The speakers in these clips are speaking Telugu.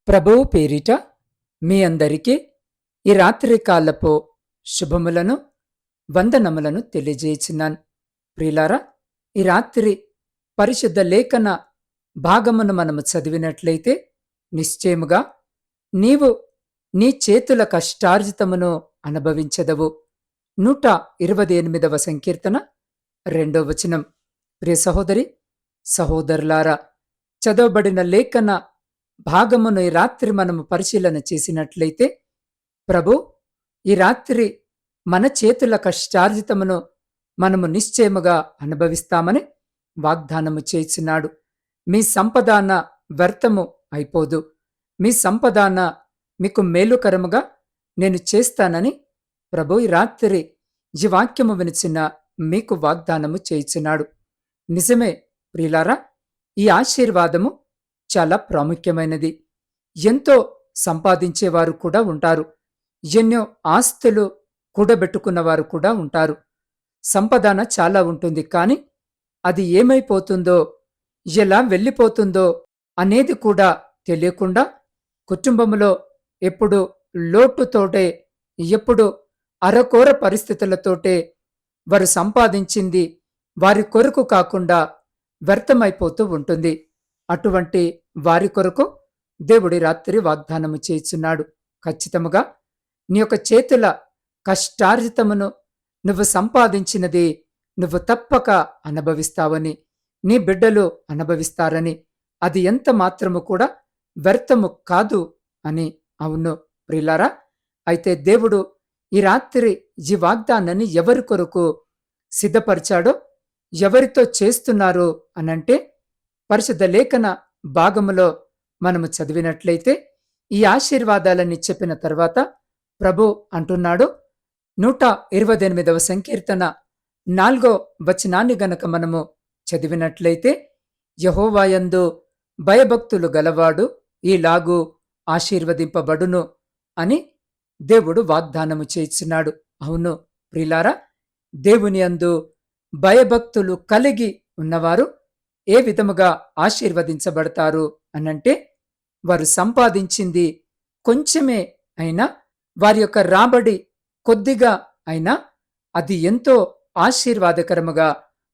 ప్రభువు పేరిట మీ అందరికీ ఈ రాత్రి కాలపు శుభములను వందనములను తెలియజేయుచున్నాను. ప్రియులారా, ఈ రాత్రి పరిశుద్ధ లేఖన భాగమును మనము చదివినట్లయితే నిశ్చయముగా నీవు నీ చేతుల కష్టార్జితమును అనుభవించదవు. 128వ సంకీర్తన 2వ వచనం. ప్రియ సహోదరి సహోదరులారా, చదవబడిన లేఖన భాగమును ఈ రాత్రి మనము పరిశీలన చేసినట్లయితే ప్రభు ఈ రాత్రి మన చేతుల కష్టార్జితమును మనము నిశ్చయముగా అనుభవిస్తామని వాగ్దానము చేయుచున్నాడు. మీ సంపదాన వ్యర్థము అయిపోదు, మీ సంపదాన మీకు మేలుకరముగా నేను చేస్తానని ప్రభు ఈ రాత్రి ఈ వాక్యము వినిచిన మీకు వాగ్దానము చేయుచున్నాడు. నిజమే ప్రియులారా, ఈ ఆశీర్వాదము చాలా ప్రాముఖ్యమైనది. ఎంతో సంపాదించేవారు కూడా ఉంటారు, ఎన్నో ఆస్తులు కూడబెట్టుకున్నవారు కూడా ఉంటారు. సంపదన చాలా ఉంటుంది, కానీ అది ఏమైపోతుందో, ఎలా వెళ్ళిపోతుందో అనేది కూడా తెలియకుండా కుటుంబంలో ఎప్పుడు లోటుతోటే, ఎప్పుడు అరకోర పరిస్థితులతోటే వారు సంపాదించింది వారి కొరకు కాకుండా వ్యర్థమైపోతూ ఉంటుంది. అటువంటి వారి కొరకు దేవుడి రాత్రి వాగ్దానము చేయుచున్నాడు. ఖచ్చితముగా నీ యొక్క చేతుల కష్టార్జితమును నువ్వు సంపాదించినది నువ్వు తప్పక అనుభవిస్తావని, నీ బిడ్డలు అనుభవిస్తారని, అది ఎంత మాత్రము కూడా వ్యర్థము కాదు అని. అవును ప్రియులారా, అయితే దేవుడు ఈ రాత్రి ఈ వాగ్దానాన్ని ఎవరి కొరకు సిద్ధపరిచాడో, ఎవరితో చేస్తున్నారు అనంటే పరిశుద్ధ లేఖన భాగములో మనము చదివినట్లయితే ఈ ఆశీర్వాదాలన్నీ చెప్పిన తర్వాత ప్రభు అంటున్నాడు. 128వ సంకీర్తన 4వ వచనాన్ని గనక మనము చదివినట్లయితే, యెహోవాయందు భయభక్తులు గలవాడు ఈలాగు ఆశీర్వదింపబడును అని దేవుడు వాగ్దానము చేయుచున్నాడు. అవును ప్రియులారా, దేవుని యందు భయభక్తులు కలిగి ఉన్నవారు ఏ విధముగా ఆశీర్వదించబడతారు అనంటే, వారు సంపాదించింది కొంచెమే అయినా, వారి యొక్క రాబడి కొద్దిగా అయినా అది ఎంతో ఆశీర్వాదకరముగా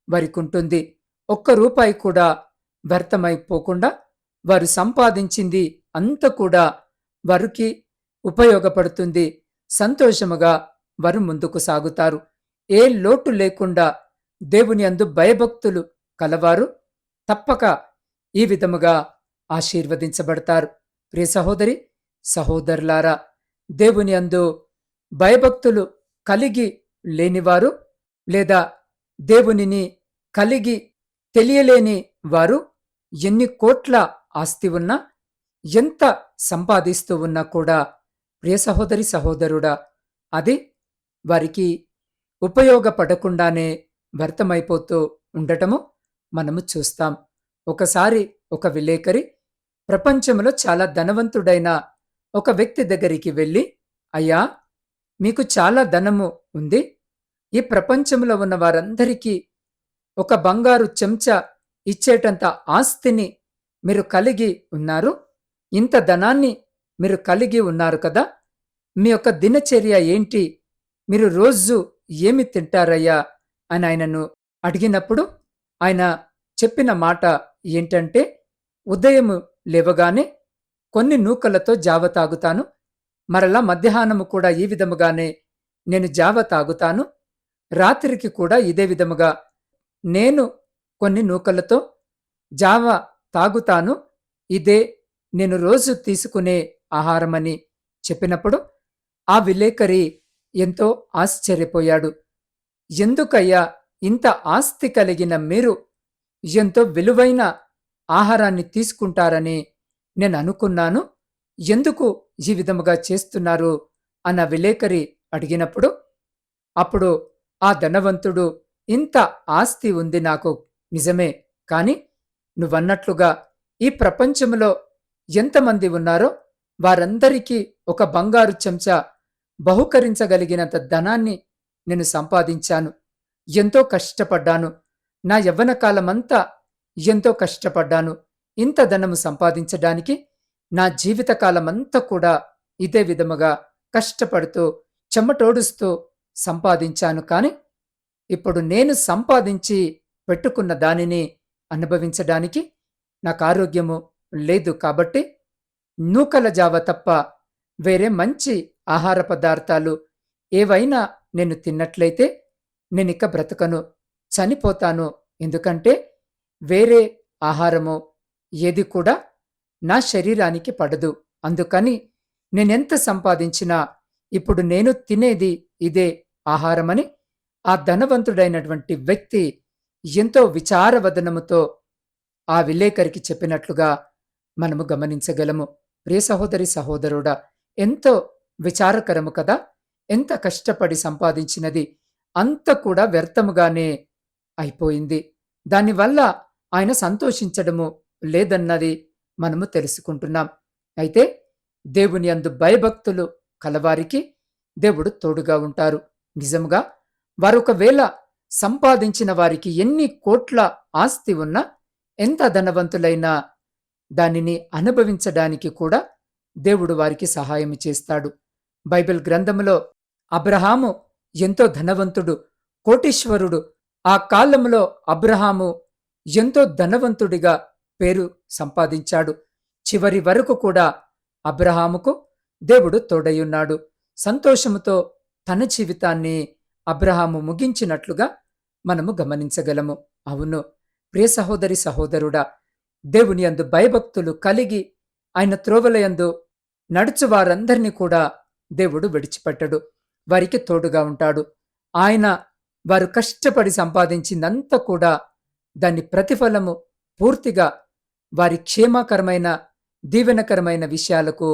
వారికి ఉంటుంది. ఒక్క రూపాయి కూడా వ్యర్థమైపోకుండా వారు సంపాదించింది అంత కూడా వారికి ఉపయోగపడుతుంది. సంతోషముగా వారు ముందుకు సాగుతారు. ఏ లోటు లేకుండా దేవుని యందు భయభక్తులు కలవారు తప్పక ఈ విధముగా ఆశీర్వదించబడతారు. ప్రియ సహోదరి సహోదరులారా, దేవుని యందు భయభక్తులు కలిగి లేనివారు, లేదా దేవునిని కలిగి తెలియలేని వారు ఎన్ని కోట్ల ఆస్తి ఉన్నా, ఎంత సంపాదిస్తూ ఉన్నా కూడా ప్రియ సహోదరి సహోదరుడా, అది వారికి ఉపయోగపడకుండానే వ్యర్థమైపోతూ ఉండటము మనము చూస్తాం. ఒకసారి ఒక విలేకరి ప్రపంచంలో చాలా ధనవంతుడైన ఒక వ్యక్తి దగ్గరికి వెళ్ళి, అయ్యా, మీకు చాలా ధనము ఉంది, ఈ ప్రపంచంలో ఉన్న వారందరికీ ఒక బంగారు చెంచా ఇచ్చేటంత ఆస్తిని మీరు కలిగి ఉన్నారు, ఇంత ధనాన్ని మీరు కలిగి ఉన్నారు కదా, మీ యొక్క దినచర్య ఏంటి, మీరు రోజు ఏమి తింటారయ్యా అని ఆయనను అడిగినప్పుడు ఆయన చెప్పిన మాట ఏంటంటే, ఉదయము లేవగానే కొన్ని నూకలతో జావ తాగుతాను, మరలా మధ్యాహ్నము కూడా ఈ విధముగానే నేను జావ తాగుతాను, రాత్రికి కూడా ఇదే విధముగా నేను కొన్ని నూకలతో జావ తాగుతాను, ఇదే నేను రోజు తీసుకునే ఆహారమని చెప్పినప్పుడు ఆ విలేకరి ఎంతో ఆశ్చర్యపోయాడు. ఎందుకయ్యా ఇంత ఆస్తి కలిగిన మీరు ఎంతో విలువైన ఆహారాన్ని తీసుకుంటారని నేను అనుకున్నాను, ఎందుకు ఈ విధముగా చేస్తున్నారు అన్న విలేకరి అడిగినప్పుడు, అప్పుడు ఆ ధనవంతుడు, ఇంత ఆస్తి ఉంది నాకు నిజమే, కాని నువ్వన్నట్లుగా ఈ ప్రపంచంలో ఎంతమంది ఉన్నారో వారందరికీ ఒక బంగారు చెంచా బహుకరించగలిగినంత ధనాన్ని నేను సంపాదించాను, ఎంతో కష్టపడ్డాను, నా యవ్వన కాలమంతా ఎంతో కష్టపడ్డాను, ఇంత ధనము సంపాదించడానికి నా జీవితకాలమంతా కూడా ఇదే విధముగా కష్టపడుతూ చెమటోడుస్తూ సంపాదించాను. కాని ఇప్పుడు నేను సంపాదించి పెట్టుకున్న దానిని అనుభవించడానికి నాకు ఆరోగ్యము లేదు. కాబట్టి నూకల జావ తప్ప వేరే మంచి ఆహార పదార్థాలు ఏవైనా నేను తిన్నట్లయితే నేనిక బ్రతకను, చనిపోతాను. ఎందుకంటే వేరే ఆహారము ఏది కూడా నా శరీరానికి పడదు. అందుకని నేనెంత సంపాదించినా ఇప్పుడు నేను తినేది ఇదే ఆహారమని ఆ ధనవంతుడైనటువంటి వ్యక్తి ఎంతో విచారవదనముతో ఆ విలేకరికి చెప్పినట్లుగా మనము గమనించగలము. ప్రియ సహోదరి సహోదరుడా, ఎంతో విచారకరము కదా! ఎంత కష్టపడి సంపాదించినది అంత కూడా వ్యర్థముగానే అయిపోయింది. దానివల్ల ఆయన సంతోషించడము లేదన్నది మనము తెలుసుకుంటున్నాం. అయితే దేవుని యందు భయభక్తులు కలవారికి దేవుడు తోడుగా ఉంటారు. నిజంగా వారొకవేళ సంపాదించిన వారికి ఎన్ని కోట్ల ఆస్తి ఉన్నా, ఎంత ధనవంతులైనా దానిని అనుభవించడానికి కూడా దేవుడు వారికి సహాయం చేస్తాడు. బైబిల్ గ్రంథములో అబ్రహాము ఎంతో ధనవంతుడు, కోటీశ్వరుడు. ఆ కాలంలో అబ్రహాము ఎంతో ధనవంతుడిగా పేరు సంపాదించాడు. చివరి వరకు కూడా అబ్రహాముకు దేవుడు తోడయున్నాడు. సంతోషముతో తన జీవితాన్ని అబ్రహాము ముగించినట్లుగా మనము గమనించగలము. అవును ప్రియ సహోదరి సహోదరుడా, దేవుని యందు భయభక్తులు కలిగి ఆయన త్రోవలయందు నడుచు వారందరినీ కూడా దేవుడు విడిచిపెట్టడు. వారికి తోడుగా ఉంటాడు. ఆయన వారు కష్టపడి సంపాదించిందంతా కూడా దాని ప్రతిఫలము పూర్తిగా వారి క్షేమకరమైన దీవెనకరమైన విషయాలకు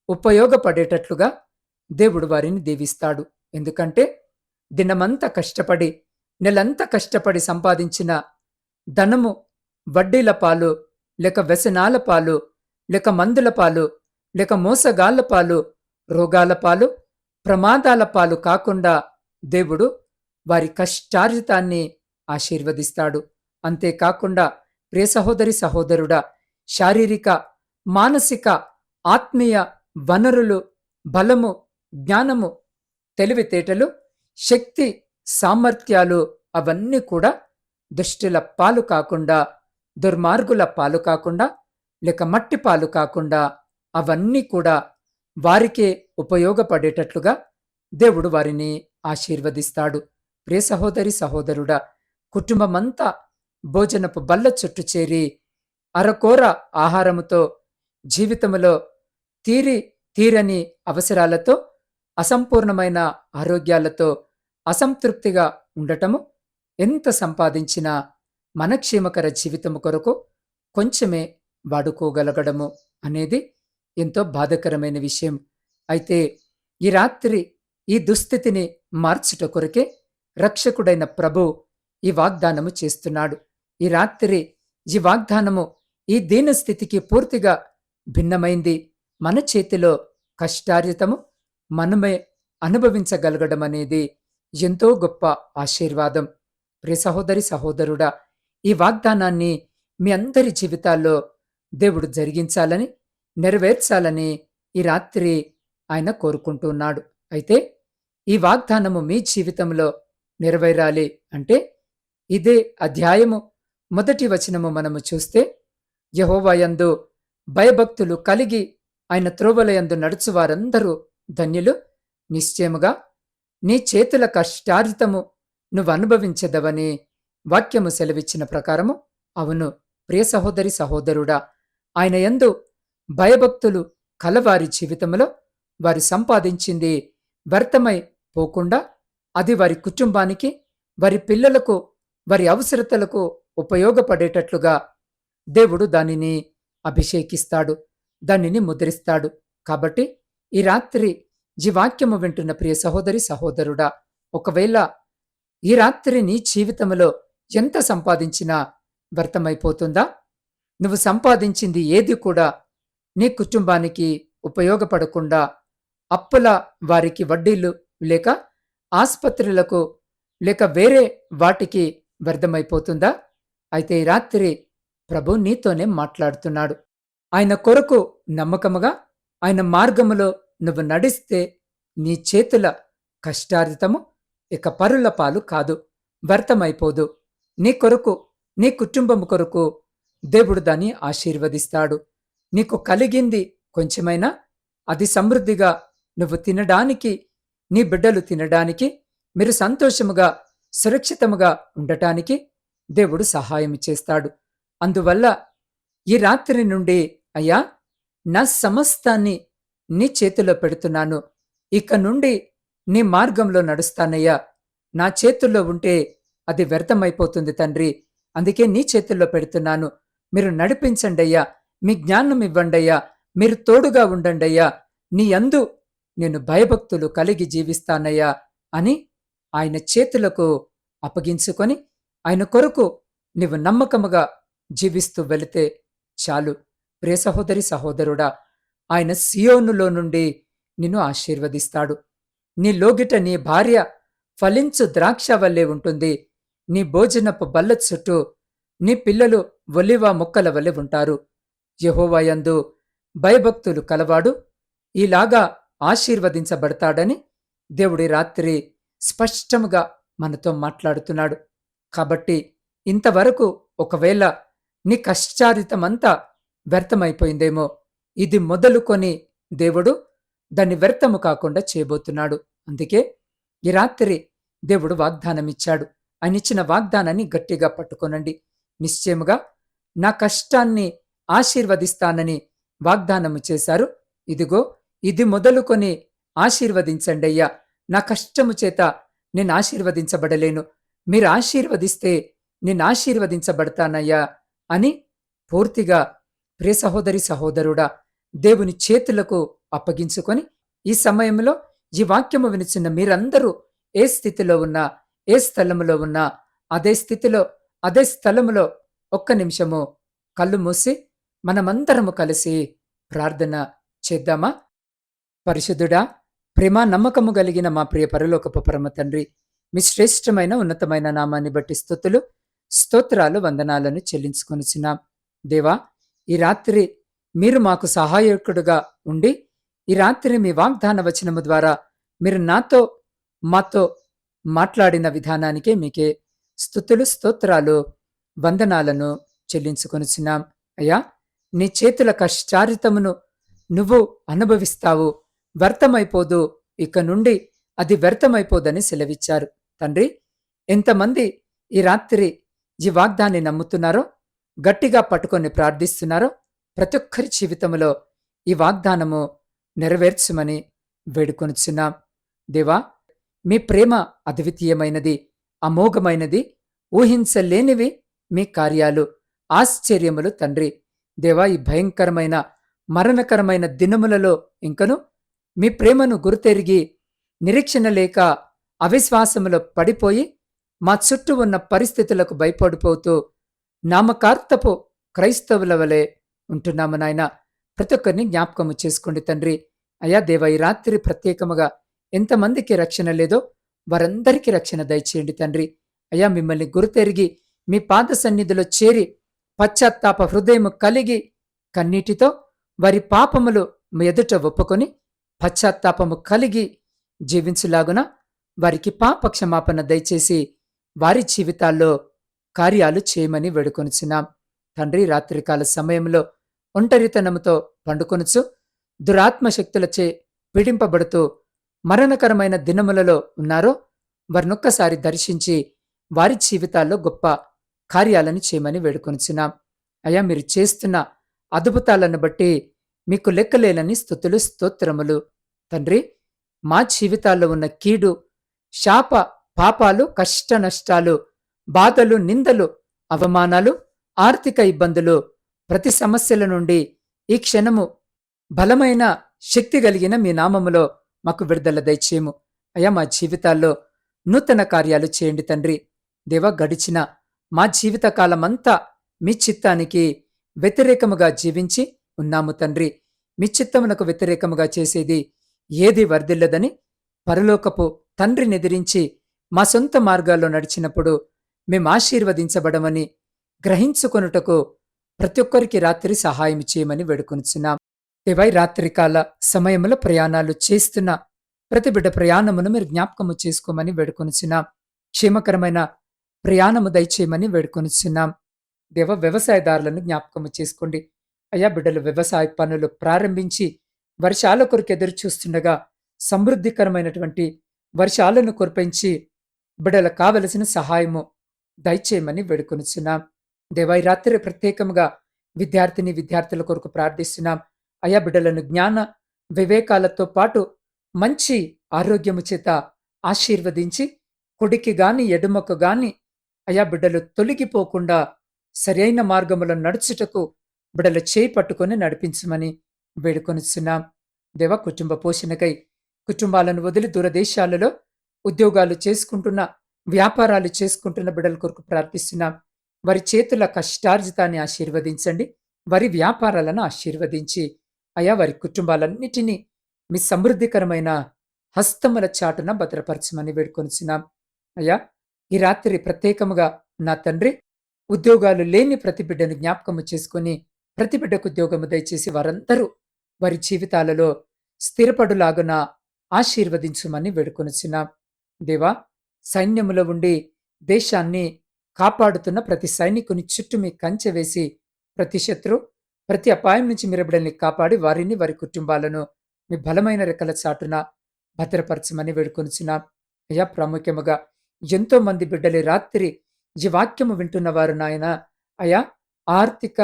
ఉపయోగపడేటట్లుగా దేవుడు వారిని దీవిస్తాడు. ఎందుకంటే దినమంతా కష్టపడి నెలంతా కష్టపడి సంపాదించిన ధనము వడ్డీల పాలు, లేక వ్యసనాల పాలు, లేక మందుల పాలు, లేక మోసగాళ్ల పాలు, రోగాల పాలు, ప్రమాదాల పాలు కాకుండా దేవుడు వారి కష్టార్జితాన్ని ఆశీర్వదిస్తాడు. అంతేకాకుండా ప్రియ సహోదరి సహోదరుడా, శారీరక, మానసిక, ఆత్మీయ వనరులు, బలము, జ్ఞానము, తెలివితేటలు, శక్తి, సామర్థ్యాలు అవన్నీ కూడా దుష్టుల పాలు కాకుండా, దుర్మార్గుల పాలు కాకుండా, లేక మట్టి పాలు కాకుండా అవన్నీ కూడా వారికే ఉపయోగపడేటట్లుగా దేవుడు వారిని ఆశీర్వదిస్తాడు. ప్రియ సహోదరి సహోదరుడా, కుటుంబమంతా భోజనపు బల్ల చుట్టూ చేరి అరకోర ఆహారముతో జీవితములో తీరని అవసరాలతో, అసంపూర్ణమైన ఆరోగ్యాలతో అసంతృప్తిగా ఉండటము, ఎంత సంపాదించినా మన క్షేమకర జీవితము కొరకు కొంచెమే వాడుకోగలగడము అనేది ఎంతో బాధకరమైన విషయం. అయితే ఈ రాత్రి ఈ దుస్థితిని మార్చుట కొరకే రక్షకుడైన ప్రభు ఈ వాగ్దానము చేస్తున్నాడు. ఈ రాత్రి ఈ వాగ్దానము ఈ దీనస్థితికి పూర్తిగా భిన్నమైంది. మన చేతిలో కష్టార్జితము మనమే అనుభవించగలగడం అనేది ఎంతో గొప్ప ఆశీర్వాదం. ప్రియ సహోదరి సహోదరుడా, ఈ వాగ్దానాన్ని మీ అందరి జీవితాల్లో దేవుడు జరిగించాలని, నెరవేర్చాలని ఈ రాత్రి ఆయన కోరుకుంటున్నాడు. అయితే ఈ వాగ్దానము మీ జీవితంలో నెరవేరాలి అంటే ఇదే అధ్యాయము 1వ వచనము మనము చూస్తే, యెహోవా యందు భయభక్తులు కలిగి ఆయన త్రోవలయందు నడుచు వారందరూ ధన్యులు. నిశ్చయముగా నీ చేతుల కష్టార్జితము నువ్వు అనుభవించదవని వాక్యము సెలవిచ్చిన ప్రకారము అవును ప్రియ సహోదరి సహోదరుడా, ఆయన యందు భయభక్తులు కలవారి జీవితంలో వారు సంపాదించింది వ్యర్థమై పోకుండా అది వారి కుటుంబానికి, వారి పిల్లలకు, వారి అవసరతలకు ఉపయోగపడేటట్లుగా దేవుడు దానిని అభిషేకిస్తాడు, దానిని ముద్రిస్తాడు. కాబట్టి ఈ రాత్రి ఈ వాక్యము వింటున్న ప్రియ సహోదరి సహోదరుడా, ఒకవేళ ఈ రాత్రి నీ జీవితంలో ఎంత సంపాదించినా వ్యర్థమైపోతుందా? నువ్వు సంపాదించింది ఏది కూడా నీ కుటుంబానికి ఉపయోగపడకుండా అప్పుల వారికి వడ్డీలు, లేక ఆస్పత్రులకు, లేక వేరే వాటికి వ్యర్థమైపోతుందా? అయితే ఈ రాత్రి ప్రభు నీతోనే మాట్లాడుతున్నాడు. ఆయన కొరకు నమ్మకముగా ఆయన మార్గములో నువ్వు నడిస్తే నీ చేతుల కష్టార్జితము ఇక పరుల పాలు కాదు, వ్యర్థమైపోదు. నీ కొరకు, నీ కుటుంబము కొరకు దేవుడు దాన్ని ఆశీర్వదిస్తాడు. నీకు కలిగింది కొంచెమైనా అది సమృద్ధిగా నువ్వు తినడానికి, నీ బిడ్డలు తినడానికి, మీరు సంతోషముగా సురక్షితముగా ఉండటానికి దేవుడు సహాయం చేస్తాడు. అందువల్ల ఈ రాత్రి నుండి, అయ్యా, నా సమస్తాన్ని నీ చేతిలో పెడుతున్నాను, ఇక నుండి నీ మార్గంలో నడుస్తానయ్యా, నా చేతుల్లో ఉంటే అది వ్యర్థమైపోతుంది తండ్రి, అందుకే నీ చేతుల్లో పెడుతున్నాను, మీరు నడిపించండయ్యా, మీ జ్ఞానం ఇవ్వండయ్యా, మీరు తోడుగా ఉండండయ్యా, నీ యందు నేను భయభక్తులు కలిగి జీవిస్తానయ్యా అని ఆయన చేతులకు అప్పగించుకొని ఆయన కొరకు నీవు నమ్మకముగా జీవిస్తూ వెళితే చాలు. ప్రియ సహోదరి సహోదరుడా, ఆయన సియోనులో నుండి నిన్ను ఆశీర్వదిస్తాడు. నీ లోగిట నీ భార్య ఫలించు ద్రాక్ష వల్లే ఉంటుంది. నీ భోజనపు బల్ల చుట్టూ నీ పిల్లలు ఒలివ మొక్కల వలె ఉంటారు. యెహోవా యందు భయభక్తులు కలవాడు ఇలాగా ఆశీర్వదించబడతాడని దేవుడి రాత్రి స్పష్టముగా మనతో మాట్లాడుతున్నాడు. కాబట్టి ఇంతవరకు ఒకవేళ నీ కష్టారితమంతా వ్యర్థమైపోయిందేమో, ఇది మొదలుకొని దేవుడు దాన్ని వ్యర్థము కాకుండా చేయబోతున్నాడు. అందుకే ఈ రాత్రి దేవుడు వాగ్దానమిచ్చాడు. ఆయన ఇచ్చిన వాగ్దానాన్ని గట్టిగా పట్టుకొనండి. నిశ్చయముగా నా కష్టాన్ని ఆశీర్వదిస్తానని వాగ్దానము చేశారు. ఇదిగో ఇది మొదలుకొని ఆశీర్వదించండి అయ్యా, నా కష్టము చేత నేను ఆశీర్వదించబడలేను, మీరు ఆశీర్వదిస్తే నేను ఆశీర్వదించబడతానయ్యా అని పూర్తిగా ప్రియ సహోదరి సహోదరుడా దేవుని చేతులకు అప్పగించుకొని ఈ సమయంలో ఈ వాక్యము వినిచిన మీరందరూ ఏ స్థితిలో ఉన్నా, ఏ స్థలములో ఉన్నా, అదే స్థితిలో అదే స్థలములో ఒక్క నిమిషము కళ్ళు మూసి మనమందరము కలిసి ప్రార్థన చేద్దామా? పరిశుద్ధుడా, ప్రేమ నమ్మకము కలిగిన మా ప్రియ పరలోకపు పరమ తండ్రి, మీ శ్రేష్టమైన ఉన్నతమైన నామాన్ని బట్టి స్తుతులు స్తోత్రాలు వందనాలను చెల్లించుకొనిచున్నాం. దేవా, ఈ రాత్రి మీరు మాకు సహాయకుడుగా ఉండి ఈ రాత్రి మీ వాగ్దాన వచనము ద్వారా మీరు నాతో మాతో మాట్లాడిన విధానానికే మీకే స్తుతులు స్తోత్రాలు వందనాలను చెల్లించుకొనిచున్నాం. అయ్యా, నీ చేతుల కష్టారితమును నువ్వు అనుభవిస్తావు, వ్యర్థమైపోదు, ఇక నుండి అది వ్యర్థమైపోదని సెలవిచ్చారు. తండ్రి, ఎంతమంది ఈ రాత్రి ఈ వాగ్దాన్ని నమ్ముతున్నారో, గట్టిగా పట్టుకొని ప్రార్థిస్తున్నారో, ప్రతి ఒక్కరి జీవితంలో ఈ వాగ్దానము నెరవేర్చమని వేడుకొనుచున్నాం. దేవా, మీ ప్రేమ అద్వితీయమైనది, అమోఘమైనది, ఊహించలేనివి మీ కార్యాలు, ఆశ్చర్యములు తండ్రి. దేవా, ఈ భయంకరమైన మరణకరమైన దినములలో ఇంకను మీ ప్రేమను గుర్తెరిగి నిరీక్షణ లేక అవిశ్వాసములో పడిపోయి మా చుట్టూ ఉన్న పరిస్థితులకు భయపడిపోతూ నామకార్థపు క్రైస్తవుల వలె ఉంటున్నాము నాయన. ప్రతి ఒక్కరిని జ్ఞాపకము చేసుకోండి తండ్రి. అయ్యా దేవ, ఈ రాత్రి ప్రత్యేకముగా ఎంతమందికి రక్షణ లేదో వారందరికీ రక్షణ దయచేయండి తండ్రి. అయ్యా, మిమ్మల్ని గుర్తెరిగి మీ పాద సన్నిధిలో చేరి పశ్చాత్తాప హృదయము కలిగి కన్నీటితో వారి పాపములు మీ ఎదుట ఒప్పుకొని పశ్చాత్తాపము కలిగి జీవించులాగున వారికి పాప క్షమాపణ దయచేసి వారి జీవితాల్లో కార్యాలు చేయమని వేడుకొనుచున్నాం తండ్రి. రాత్రికాల సమయంలో ఒంటరితనముతో పండుకొనుచు దురాత్మశక్తులచే పీడింపబడుతూ మరణకరమైన దినములలో ఉన్నారో వారినొక్కసారి దర్శించి వారి జీవితాల్లో గొప్ప కార్యాలను చేయమని వేడుకొనుచున్నాం. అయ్యా, మీరు చేస్తున్న అద్భుతాలను బట్టి మీకు లెక్కలేనని స్తుతులు స్తోత్రములు తండ్రి. మా జీవితాల్లో ఉన్న కీడు, శాప, పాపాలు, కష్ట నష్టాలు, బాధలు, నిందలు, అవమానాలు, ఆర్థిక ఇబ్బందులు, ప్రతి సమస్యల నుండి ఈ క్షణము బలమైన శక్తి కలిగిన మీ నామములో మాకు విడుదల దయచేయము. అయ్యా, మా జీవితాల్లో నూతన కార్యాలు చేయండి తండ్రి. దేవ, గడిచిన మా జీవిత కాలమంతా మీ చిత్తానికి వ్యతిరేకముగా జీవించి ఉన్నాము తండ్రి. మీ చిత్తమునకు వ్యతిరేకముగా చేసేది ఏది వర్ధిల్లదని పరలోకపు తండ్రిని ఎదిరించి మా సొంత మార్గాల్లో నడిచినప్పుడు మేము ఆశీర్వదించబడమని గ్రహించుకొనుటకు ప్రతి ఒక్కరికి రాత్రి సహాయం చేయమని వేడుకొనుచున్నాం. దేవా, ఈ రాత్రికాల సమయంలో ప్రయాణాలు చేస్తున్న ప్రతి బిడ్డ ప్రయాణమును మీరు జ్ఞాపకము చేసుకోమని వేడుకొనుచున్నాం. క్షేమకరమైన ప్రయాణము దయచేయమని వేడుకొనుచున్నాం. దేవ, వ్యవసాయదారులను జ్ఞాపకము చేసుకోండి. అయ్యా, బిడ్డలు వ్యవసాయ పనులు ప్రారంభించి వర్షాల కొరకు ఎదురు చూస్తుండగా సమృద్ధికరమైనటువంటి వర్షాలను కురిపించి బిడ్డలకు కావలసిన సహాయము దయచేయమని వేడుకొనుచున్నాం. దేవా, ఈ రాత్రి ప్రత్యేకంగా విద్యార్థుల కొరకు ప్రార్థిస్తున్నాం. అయా, బిడ్డలను జ్ఞాన వివేకాలతో పాటు మంచి ఆరోగ్యము చేత ఆశీర్వదించి కుడికి గాని ఎడుమకు గాని అయా బిడ్డలు తొలగిపోకుండా సరైన మార్గములో నడుచుటకు బిడ్డలు చేయి పట్టుకొని నడిపించమని వేడుకొనిస్తున్నాం. దేవ, కుటుంబ పోషణకై కుటుంబాలను వదిలి దూరదేశాలలో ఉద్యోగాలు చేసుకుంటున్న, వ్యాపారాలు చేసుకుంటున్న బిడ్డల కొరకు ప్రార్థిస్తున్నాం. వారి చేతుల కష్టార్జితాన్ని ఆశీర్వదించండి. వారి వ్యాపారాలను ఆశీర్వదించి అయా వారి కుటుంబాలన్నిటినీ మీ సమృద్ధికరమైన హస్తముల చాటున భద్రపరచమని వేడుకొనిచున్నాం. అయ్యా, ఈ రాత్రి ప్రత్యేకముగా నా తండ్రి, ఉద్యోగాలు లేని ప్రతి బిడ్డను జ్ఞాపకము చేసుకుని ప్రతి బిడ్డకు ఉద్యోగము దయచేసి వారందరూ వారి జీవితాలలో స్థిరపడులాగున ఆశీర్వదించుమని వేడుకొనిచున్నాం. దేవా, సైన్యములో ఉండి దేశాన్ని కాపాడుతున్న ప్రతి సైనికుని చుట్టూ మీ కంచె వేసి ప్రతి శత్రు, ప్రతి అపాయం నుంచి మీరు బిడ్డల్ని కాపాడి వారిని, వారి కుటుంబాలను మీ బలమైన రెక్కల చాటున భద్రపరచమని వేడుకొనిచున్నాం. అయ్యా, ప్రాముఖ్యముగా ఎంతో మంది బిడ్డలు రాత్రి ఈ వాక్యము వింటున్న వారు నాయన, అయా ఆర్థిక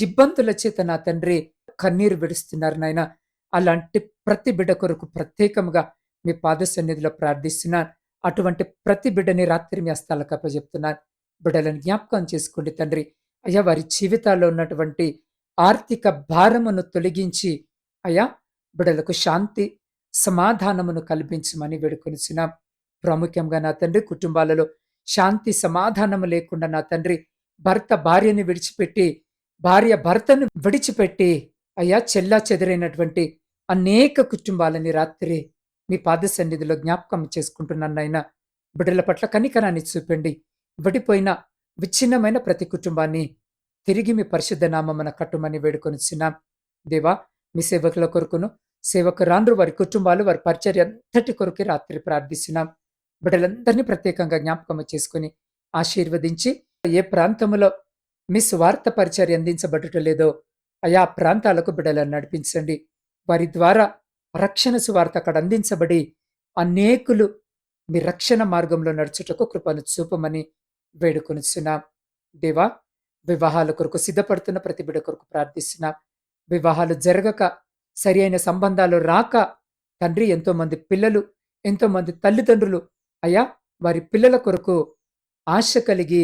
ఇబ్బందుల చేత నా తండ్రి కన్నీరు విడుస్తున్నారు నాయన. అలాంటి ప్రతి బిడ్డ కొరకు ప్రత్యేకముగా మీ పాద సన్నిధిలో ప్రార్థిస్తున్నాను. అటువంటి ప్రతి బిడ్డని రాత్రి మీ హస్తాలకు అప్పజెప్తున్నాను. బిడ్డలను జ్ఞాపకం చేసుకోండి తండ్రి. అయ్యా, వారి జీవితాల్లో ఉన్నటువంటి ఆర్థిక భారమును తొలగించి అయ్యా బిడ్డలకు శాంతి సమాధానమును కల్పించమని వేడుకొనిచున్నాం. ప్రాముఖ్యంగా నా తండ్రి, కుటుంబాలలో శాంతి సమాధానము లేకుండా నా తండ్రి భర్త భార్యని విడిచిపెట్టి, భార్య భర్తను విడిచిపెట్టి అయ్యా చెల్లా చెదరైనటువంటి అనేక కుటుంబాలని రాత్రి మీ పాద సన్నిధిలో జ్ఞాపకం చేసుకుంటున్నాను నాయన. బిడ్డల పట్ల కనికరాన్ని చూపండి. విడిపోయిన విచ్ఛిన్నమైన ప్రతి కుటుంబాన్ని తిరిగి మీ పరిశుద్ధ నామమున కట్టుమని వేడుకొనిచున్నాం. దేవా, మీ సేవకుల కొరకును, సేవకురాండ్రు వారి కుటుంబాలు, వారి పరిచర్య అంతటి కొరకు రాత్రి ప్రార్థిస్తున్నాం. బిడ్డలందరినీ ప్రత్యేకంగా జ్ఞాపకం చేసుకుని ఆశీర్వదించి ఏ ప్రాంతంలో మీ స్వార్థ పరిచర్య అందించబడటం ఆయా ప్రాంతాలకు బిడ్డలను నడిపించండి. వారి ద్వారా రక్షణ సువార్త అక్కడ అందించబడి అనేకులు మీ రక్షణ మార్గంలో నడుచుటకు కృపను చూపమని వేడుకొనిచున్నాం. దేవా, వివాహాల కొరకు సిద్ధపడుతున్న ప్రతి బిడ్డ కొరకు ప్రార్థిస్తున్నాం. వివాహాలు జరగక, సరి అయిన సంబంధాలు రాక తండ్రి ఎంతో మంది పిల్లలు, ఎంతో మంది తల్లిదండ్రులు అయ్యా వారి పిల్లల కొరకు ఆశ కలిగి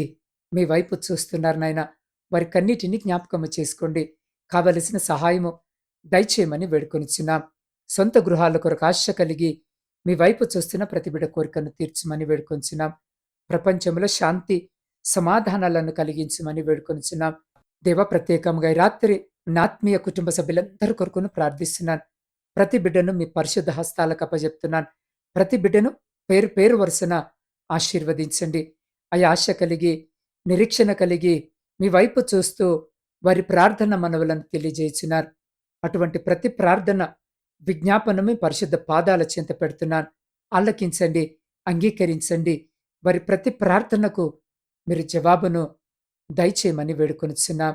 మీ వైపు చూస్తున్నారు నాయన. వారి కన్నిటిని జ్ఞాపకము చేసుకోండి. కావలసిన సహాయము దయచేయమని వేడుకొనిచున్నాం. సొంత గృహాల కొరకు ఆశ కలిగి మీ వైపు చూస్తున్న ప్రతి బిడ్డ కోరికను తీర్చమని వేడుకొనిచున్నాం. ప్రపంచంలో శాంతి సమాధానాలను కలిగించమని వేడుకొనిచున్నాం. దేవ, ప్రత్యేకంగా ఈ రాత్రి నా ఆత్మీయ కుటుంబ సభ్యులందరి కొరకును ప్రార్థిస్తున్నాను. ప్రతి బిడ్డను మీ పరిశుద్ధ హస్తాలకు అప్పజెప్తున్నాను. ప్రతి బిడ్డను పేరు పేరు వరుసన ఆశీర్వదించండి. అయ్యా, ఆశ కలిగి, నిరీక్షణ కలిగి మీ వైపు చూస్తూ వారి ప్రార్థన మనవులను తెలియజేస్తున్నారు. అటువంటి ప్రతి ప్రార్థన విజ్ఞాపన మీ పరిశుద్ధ పాదాల చెంత పెడుతున్నాను. ఆలకించండి, అంగీకరించండి. వారి ప్రతి ప్రార్థనకు మీరు జవాబును దయచేయమని వేడుకొనిచున్నాం.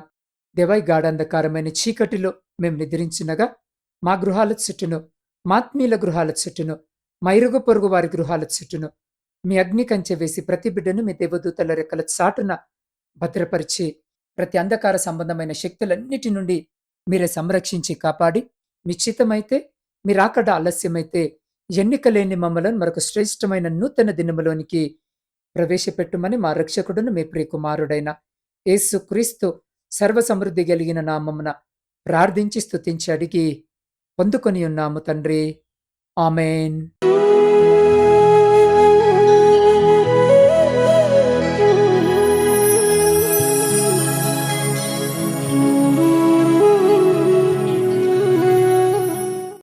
దేవాయి, గాఢంధకారమైన చీకటిలో మేము నిద్రించినగా మా గృహాల చుట్టూను, మాత్మీయుల గృహాల చుట్టూను, మా ఇరుగు పొరుగు వారి గృహాల చుట్టూను మీ అగ్ని కంచె వేసి ప్రతి బిడ్డను మీ దేవదూతల రెక్కల చాటున భద్రపరిచి ప్రతి అంధకార సంబంధమైన శక్తులన్నిటి నుండి మీరే సంరక్షించి కాపాడి, మీ చిత్తమైతే, మీ రాకడ ఆలస్యమైతే ఎన్నికలేని మమ్మలను మరొక శ్రేష్టమైన నూతన దినములోనికి ప్రవేశపెట్టుమని మా రక్షకుడును మీ ప్రియకుమారుడైన యేసు క్రీస్తు సర్వసమృద్ధి కలిగిన నామమున ప్రార్థించి స్తుతించి అడిగి పొందుకొని ఉన్నాము తండ్రి. ఆమెన్.